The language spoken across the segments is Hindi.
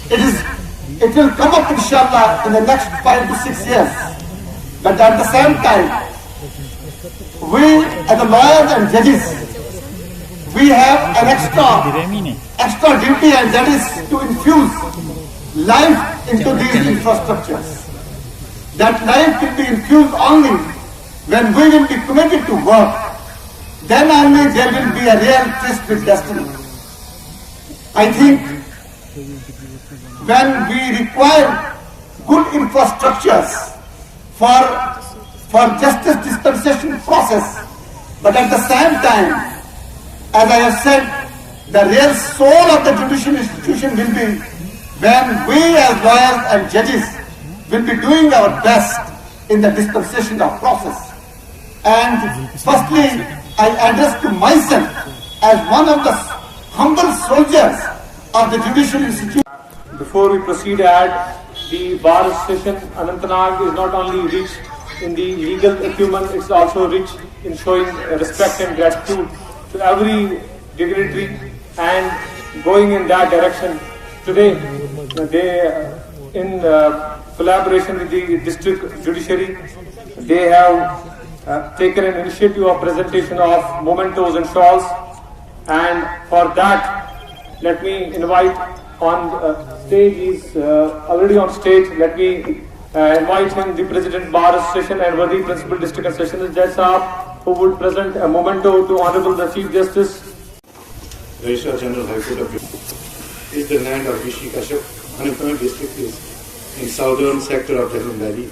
It will come up inshallah in the next 5 to 6 years. But at the same time, we as the lawyers and judges, we have an extra duty, and that is to infuse life into these infrastructures. That life will be infused only when we will be committed to work. Then only there will be a real tryst with destiny. I think when we require good infrastructures for justice dispensation process, but at the same time, as I have said, the real soul of the judicial institution will be when we as lawyers and judges will be doing our best in the dispensation of process. And firstly, I address to myself as one of the humble soldiers of the judicial institution. Before we proceed, add the Bar Association Anantnag is not only rich in the legal acumen, it's also rich in showing respect and gratitude to every dignitary and going in that direction. Today, they, in collaboration with the district judiciary, they have taken an initiative of presentation of mementos and shawls, and for that, let me invite on stage, he's already on stage, let me invite him, the President Bar Association and worthy Principal District and Sessions Judge Saab, who would present a memento to Honorable the Chief Justice. Registrar General High Court of is the land of Rishi Kashyap. Anantnag district is in southern sector of Jhelum Valley.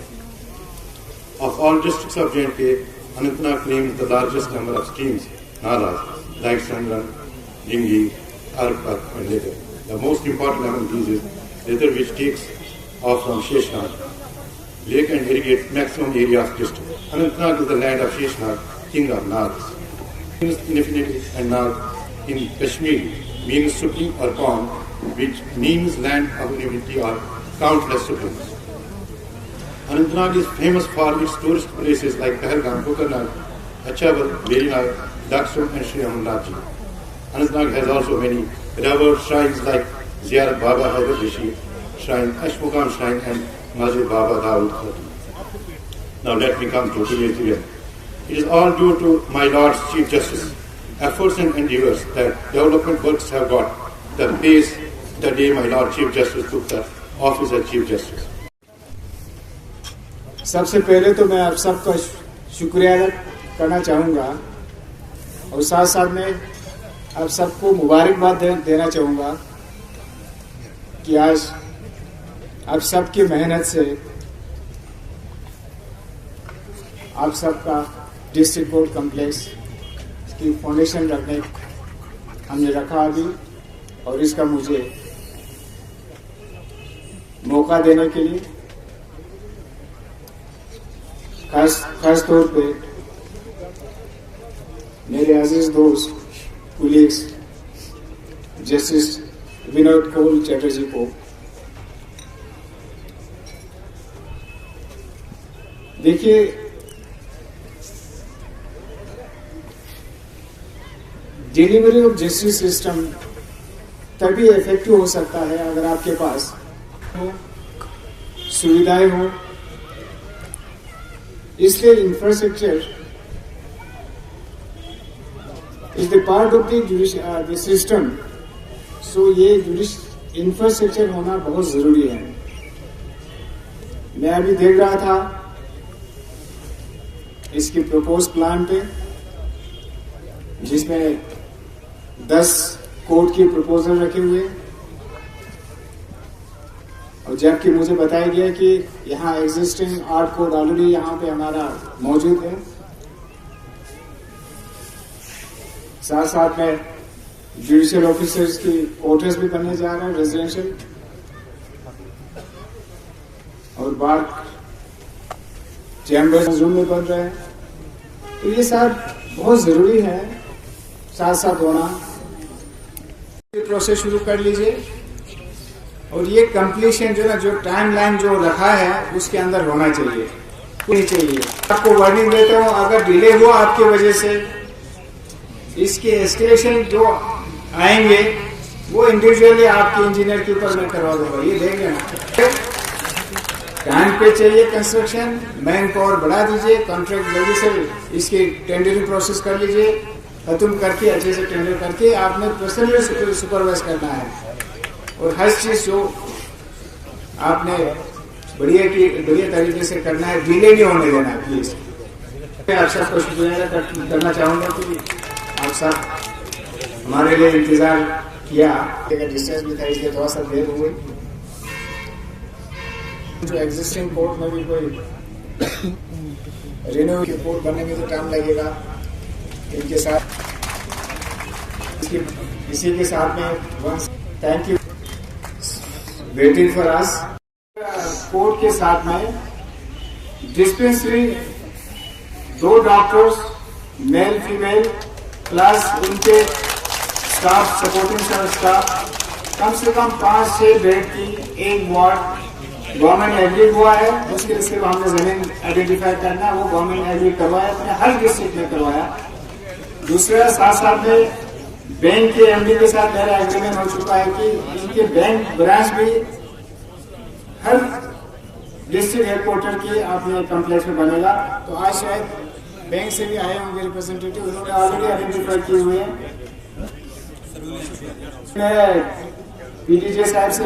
Of all districts of J&K, Anantnag claims the largest number of streams, nalas, like Sangran, Jingi, Arpat, and Leather. The most important among these is Leather, which takes off from Sheshnag Lake and irrigates maximum area of district. Anantnag is the land of Sheshnag, king of Nags. Infinity and Nag in Kashmir means supreme or pond, which means land of infinity or countless supremes. Anantnag is famous for its tourist places like Pahalgam, Kokarnag, Achabal, Verinag, Daksum, and Sri Amarnathji. Anantnag has also many revered shrines like Ziyarat Baba Hyder Rishi Shrine, Ashmukam Shrine, and Masjid Baba Dawood Khati. Now let me come to today's event. It is all due to my Lord's Chief Justice efforts and endeavors that development works have got the pace the day my Lord Chief Justice took the office as Chief Justice. सबसे पहले तो मैं आप सबका शुक्रिया करना चाहूँगा और साथ साथ में आप सबको मुबारकबाद देना चाहूँगा कि आज आप सबकी मेहनत से आप सबका डिस्ट्रिक्ट कोर्ट कॉम्प्लेक्स की फाउंडेशन रखने हमने रखा अभी, और इसका मुझे मौका देने के लिए खास तौर पे मेरे अजीज दोस्त कुलीग्स जस्टिस विनोद कौल चटर्जी को देखिए, डिलीवरी ऑफ जस्टिस सिस्टम तभी इफेक्टिव हो सकता है अगर आपके पास सुविधाएं हो। इसलिए infrastructure is the part of the system. So ये इंफ्रास्ट्रक्चर होना बहुत जरूरी है। मैं अभी देख रहा था इसकी प्रपोज प्लान पे, जिसमें 10 कोर्ट की प्रपोजल रखे हुए, और जबकि मुझे बताया गया कि यहाँ एग्जिस्टिंग 8 कोर्ट ऑलरेडी यहाँ पे हमारा मौजूद है। साथ साथ में जुडिशियल ऑफिसर्स की क्वार्टर्स भी बनने जा रहा है, रेजिडेंशियल, और बार चैम्बर्स रूम में बन रहे हैं। तो ये सब बहुत जरूरी है साथ साथ होना। प्रोसेस शुरू कर लीजिए, और ये कंप्लीशन जो ना, जो टाइमलाइन जो रखा है उसके अंदर होना चाहिए, नहीं चाहिए। आपको वार्निंग देता हूँ, अगर डिले हुआ आपकी वजह से, इसके एस्केलेशन जो आएंगे वो इंडिविजुअली आपके इंजीनियर के ऊपर मैं करवा दूंगा, ये देख लेना। टाइम पे चाहिए कंस्ट्रक्शन, मैन पावर बढ़ा दीजिए, कॉन्ट्रैक्ट जल्दी से इसकी टेंडरिंग प्रोसेस कर लीजिए, खत्म करके अच्छे से टेंडर करके आपने पर्सनली सुपरवाइज करना है। और हर चीज जो आपने बढ़िया तरीके से करना है, डिले नहीं होने देना है प्लीज। मैं आप सबको शुक्रिया करना चाहूंगा कि आप सब हमारे लिए इंतजार किया। डिस्टेंस भी था इसलिए थोड़ा सा देर हो गई। जो एग्जिस्टिंग कोर्ट में भी कोई रिन्यू की कोर्ट बनने में तो टाइम लगेगा, इनके साथ इसी के साथ में thank you waiting for us. Court के साथ में dispensary 2 doctors male female plus उनके स्टाफ, सपोर्टिंग स्टाफ, कम से कम 5-6 बेड की एक वार्ड गवर्नमेंट एग्री हुआ है। उसके लिए सिर्फ हमने जमीन आइडेंटिफाई करना, वो गवर्नमेंट एग्री करवाया, अपने हर डिस्ट्रिक्ट में करवाया। दूसरा साथ में बैंक के एमडी के साथ मेरा एग्रीमेंट हो चुका है कि इनके बैंक ब्रांच भी हर डिस्ट्रिक्ट हेडक्वार्टर के अपने कॉम्प्लेक्स में बनेगा। तो आज शायद बैंक से भी आए होंगे रिप्रेजेंटेटिव, उन्होंने ऑलरेडी आइडेंटिफाई किए हुए हैं। मैं पीडीजे साहब से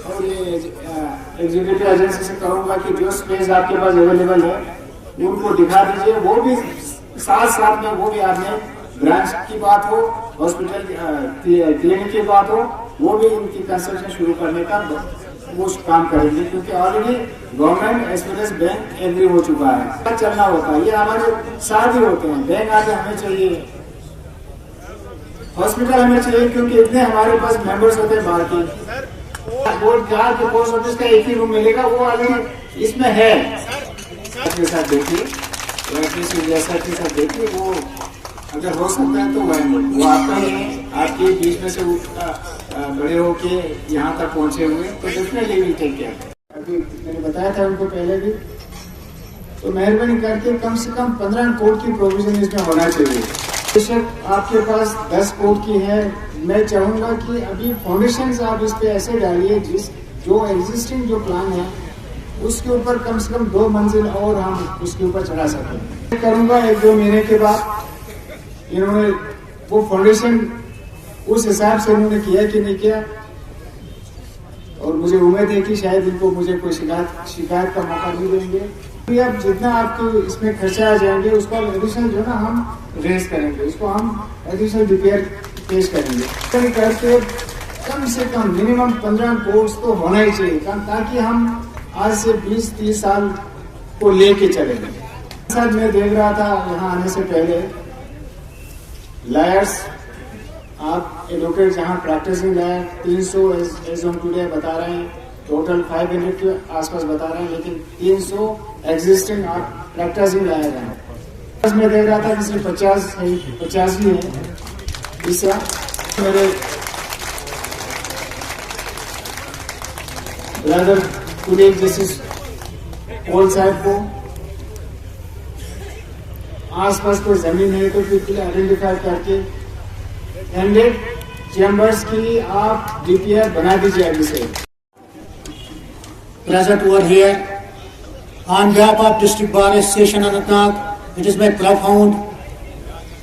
और ये एग्जीक्यूटिव एजेंसी से कहूंगा कि जो स्पेस आपके पास अवेलेबल है उनको दिखा दीजिए। वो भी साथ में वो भी आपने ब्रांच की बात हो, हॉस्पिटल क्लिनिक की बात हो, वो भी इनकी कंस्ट्रक्शन शुरू करने का वो काम करेंगे, क्योंकि already government as well as bank agree हो चुका है। चलना होता है, ये हमारे साथ ही होते हैं। बैंक आगे हमें चाहिए, हॉस्पिटल हमें चाहिए, क्योंकि इतने हमारे पास मेंबर्स होते हैं बाहर के। बोर्ड जहाँ के पोस्ट ऑफिस का एक ही रूम मिलेगा, वो ऑलरेडी इसमें है। के साथ देखिए, जैसा के साथ देखिए, वो अगर हो सकता है तो वो आपका ही है, आपके बीच में से बड़े होके यहाँ तक पहुँचे हुए, तो डेफिनेटली विल टेक केयर। अभी मैंने बताया था उनको पहले भी, तो मेहरबानी करके कम से कम 15 कोर्ट की प्रोविजन इसमें होना चाहिए। बेशक आपके पास 10 कोर्ट की है, मैं चाहूंगा कि अभी फाउंडेशन आप इस पे ऐसे डालिए जो एग्जिस्टिंग जो प्लान है उसके ऊपर कम से कम 2 मंजिल और हम उसके ऊपर चढ़ा सकें। करूंगा 1-2 महीने के बाद इन्होंने वो फाउंडेशन उस हिसाब से इन्होंने किया कि नहीं किया, और मुझे उम्मीद है कि शायद इनको मुझे कोई शिकायत का मौका नहीं देंगे। अब जितना आपको इसमें खर्चा आ जाएंगे उसको एडिशनल जो ना हम रेज करेंगे, उसको हम एडिशनल रिपेयर पेश करेंगे। करके कम से कम मिनिमम 15 कोर्स तो होना ही चाहिए, ताकि हम आज से 20-30 साल को लेके चलेंगे। साथ मैं देख रहा था यहाँ आने से पहले लायर्स, आप एडवोकेट जहाँ practising lawyer 300 as on today बता रहे हैं, टोटल 500 के आसपास बता रहे हैं, लेकिन 300 एग्जिस्टिंग आप प्रैक्टिसिंग लायर हैं। मैं देख रहा था कि सिर्फ 50 ही है। तीसरा मेरे ब्रदर कुलीग जस्टिस पोल साहब को आसपास कोई जमीन है तो फिर आइडेंटिफाई करके 100 चैम्बर्स की आप डीपीआर बना दीजिए अभी से। Present over here, on behalf of District Bar Association Anantnag, it is my profound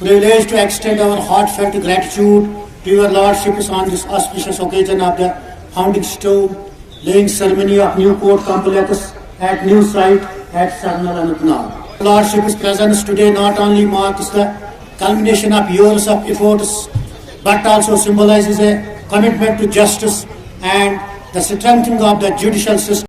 privilege to extend our heartfelt gratitude to your lordships on this auspicious occasion of the founding stone laying ceremony of new court complex at new site at Sarnar Anantnag. Lordship's presence today not only marks the culmination of years of efforts, but also symbolizes a commitment to justice and the strengthening of the judicial system.